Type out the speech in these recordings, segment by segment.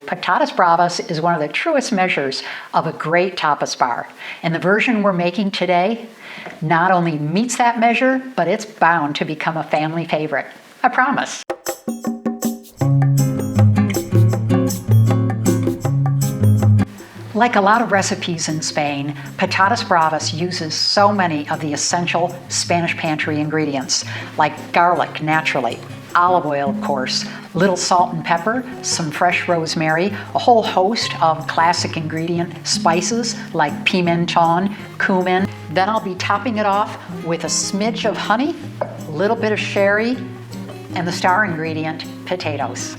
Patatas Bravas is one of the truest measures of a great tapas bar. And the version we're making today not only meets that measure, but it's bound to become a family favorite. I promise. Like a lot of recipes in Spain, Patatas Bravas uses so many of the essential Spanish pantry ingredients, like garlic naturally, olive oil of course, little salt and pepper, some fresh rosemary, a whole host of classic ingredient spices like pimenton, cumin. Then I'll be topping it off with a smidge of honey, a little bit of sherry, and the star ingredient, potatoes.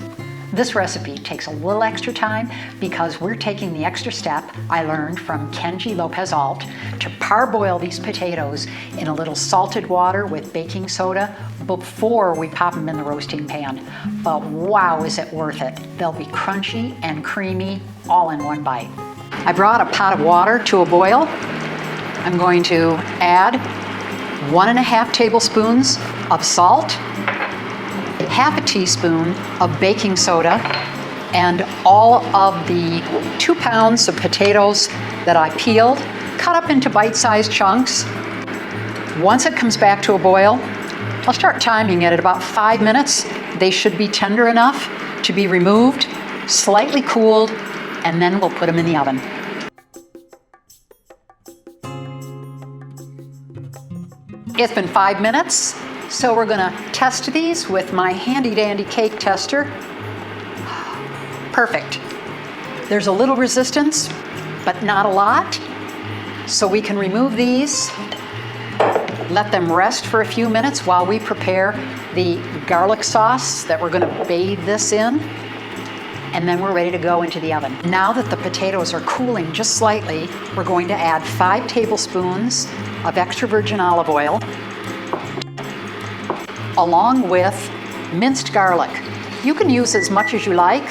This recipe takes a little extra time because we're taking the extra step I learned from Kenji Lopez Alt to parboil these potatoes in a little salted water with baking soda before we pop them in the roasting pan. But wow, is it worth it. They'll be crunchy and creamy all in one bite. I brought a pot of water to a boil. I'm going to add 1.5 tablespoons of salt, half a teaspoon of baking soda, and all of the 2 pounds of potatoes that I peeled, cut up into bite-sized chunks. Once it comes back to a boil, I'll start timing it at about 5 minutes. They should be tender enough to be removed, slightly cooled, and then we'll put them in the oven. It's been 5 minutes. So we're going to test these with my handy-dandy cake tester. Perfect. There's a little resistance, but not a lot. So we can remove these, let them rest for a few minutes while we prepare the garlic sauce that we're going to bathe this in. And then we're ready to go into the oven. Now that the potatoes are cooling just slightly, we're going to add 5 tablespoons of extra virgin olive oil, along with minced garlic. You can use as much as you like.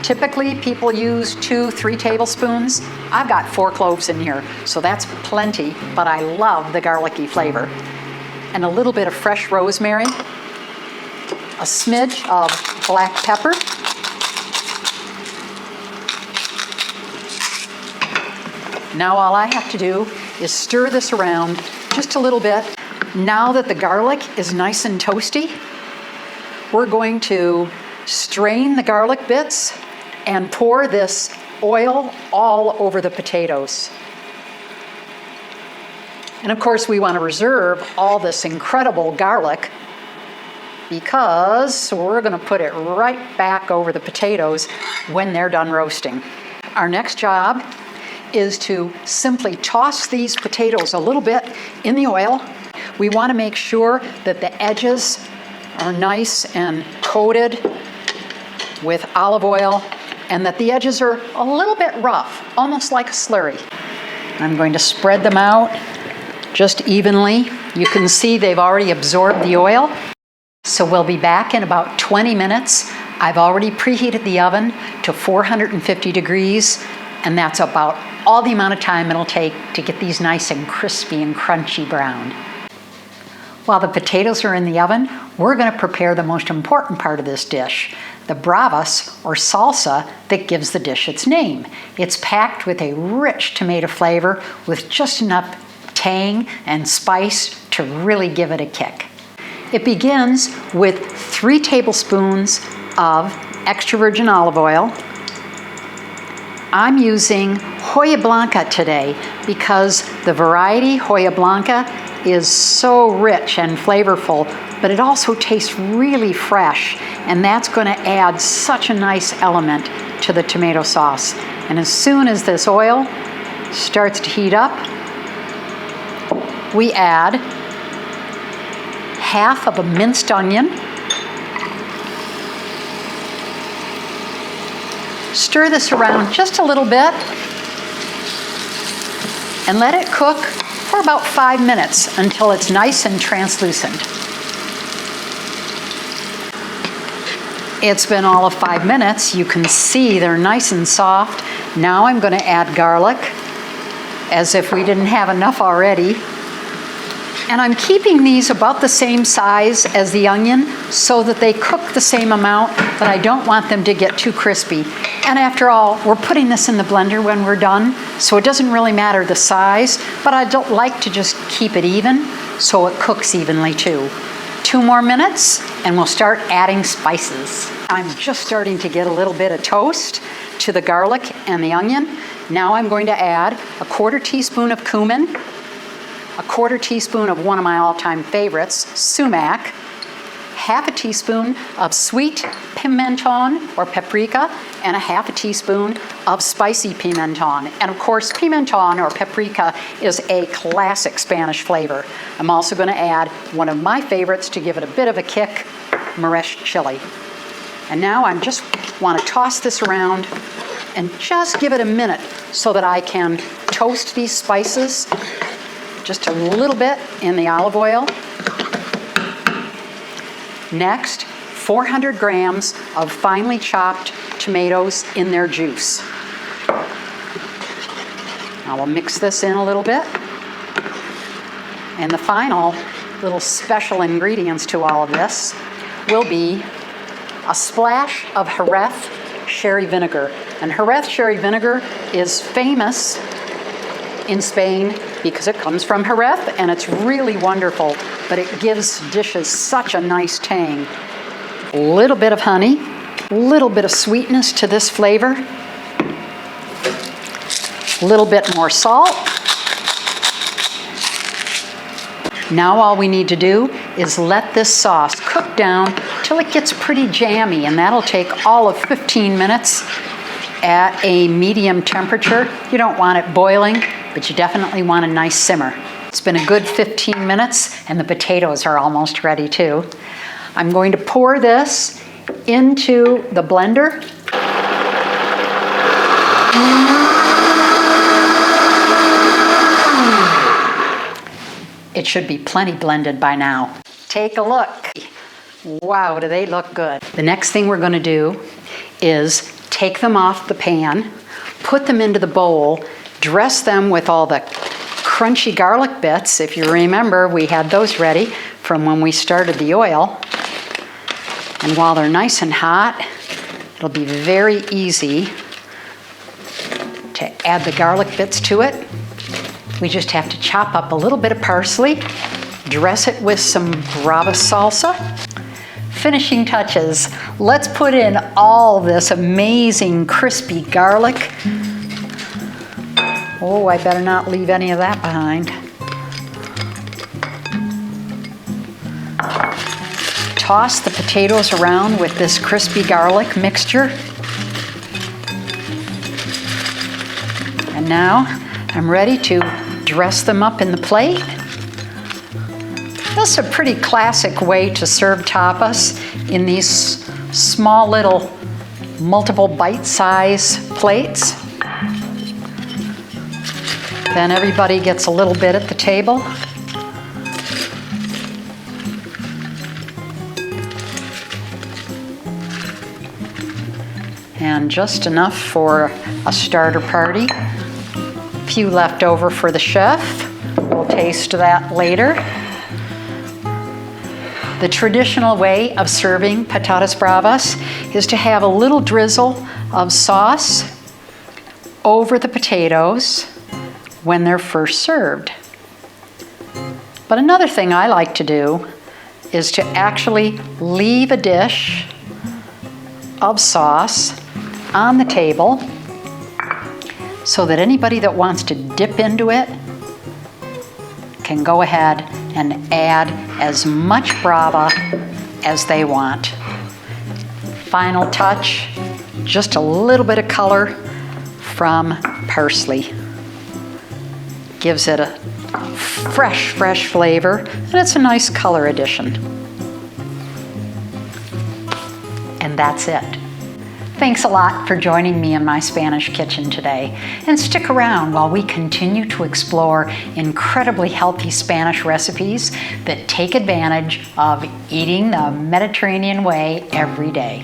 Typically, people use 2-3 tablespoons. I've got 4 cloves in here, so that's plenty, but I love the garlicky flavor. And a little bit of fresh rosemary, a smidge of black pepper, now all I have to do is stir this around just a little bit. Now that the garlic is nice and toasty, we're going to strain the garlic bits and pour this oil all over the potatoes. And of course, we want to reserve all this incredible garlic because we're going to put it right back over the potatoes when they're done roasting. Our next job is to simply toss these potatoes a little bit in the oil. We want to make sure that the edges are nice and coated with olive oil and that the edges are a little bit rough, almost like a slurry. I'm going to spread them out just evenly. You can see they've already absorbed the oil. So we'll be back in about 20 minutes. I've already preheated the oven to 450 degrees, and that's about all the amount of time it'll take to get these nice and crispy and crunchy brown. While the potatoes are in the oven, we're going to prepare the most important part of this dish, the bravas, or salsa, that gives the dish its name. It's packed with a rich tomato flavor with just enough tang and spice to really give it a kick. It begins with 3 tablespoons of extra virgin olive oil. I'm using Hoya Blanca today because the variety Hoya Blanca is so rich and flavorful, but it also tastes really fresh, and that's going to add such a nice element to the tomato sauce. And as soon as this oil starts to heat up, we add half of a minced onion. Stir this around just a little bit and let it cook for about 5 minutes until it's nice and translucent. It's been all of 5 minutes. You can see they're nice and soft. Now I'm going to add garlic, as if we didn't have enough already. And I'm keeping these about the same size as the onion so that they cook the same amount, but I don't want them to get too crispy. And after all, we're putting this in the blender when we're done, so it doesn't really matter the size, but I don't like to just keep it even so it cooks evenly too. 2 more minutes and we'll start adding spices. I'm just starting to get a little bit of toast to the garlic and the onion. Now I'm going to add a 1/4 teaspoon of cumin, a 1/4 teaspoon of one of my all-time favorites, sumac, 1/2 teaspoon of sweet pimenton or paprika, and a 1/2 teaspoon of spicy pimenton. And of course, pimenton or paprika is a classic Spanish flavor. I'm also going to add one of my favorites to give it a bit of a kick, Moresh chili. And now I just want to toss this around and just give it a minute so that I can toast these spices just a little bit in the olive oil. Next, 400 grams of finely chopped tomatoes in their juice. Now we'll mix this in a little bit. And the final little special ingredients to all of this will be a splash of Jerez sherry vinegar. And Jerez sherry vinegar is famous in Spain because it comes from Jerez and it's really wonderful, but it gives dishes such a nice tang. A little bit of honey, a little bit of sweetness to this flavor, a little bit more salt. Now all we need to do is let this sauce cook down till it gets pretty jammy, and that'll take all of 15 minutes at a medium temperature. You don't want it boiling, but you definitely want a nice simmer. It's been a good 15 minutes and the potatoes are almost ready too. I'm going to pour this into the blender. It should be plenty blended by now. Take a look. Wow, do they look good. The next thing we're going to do is take them off the pan, put them into the bowl, dress them with all the crunchy garlic bits. If you remember, we had those ready from when we started the oil. And while they're nice and hot, it'll be very easy to add the garlic bits to it. We just have to chop up a little bit of parsley, dress it with some Bravas salsa. Finishing touches. Let's put in all this amazing crispy garlic. Oh, I better not leave any of that behind. Toss the potatoes around with this crispy garlic mixture. And now I'm ready to dress them up in the plate. This is a pretty classic way to serve tapas in these small little multiple bite-size plates. Then everybody gets a little bit at the table. And just enough for a starter party. A few left over for the chef. We'll taste that later. The traditional way of serving patatas bravas is to have a little drizzle of sauce over the potatoes when they're first served. But another thing I like to do is to actually leave a dish of sauce on the table so that anybody that wants to dip into it can go ahead and add as much brava as they want. Final touch, just a little bit of color from parsley. Gives it a fresh flavor, and it's a nice color addition. And that's it. Thanks a lot for joining me in my Spanish kitchen today, and stick around while we continue to explore incredibly healthy Spanish recipes that take advantage of eating the Mediterranean way every day.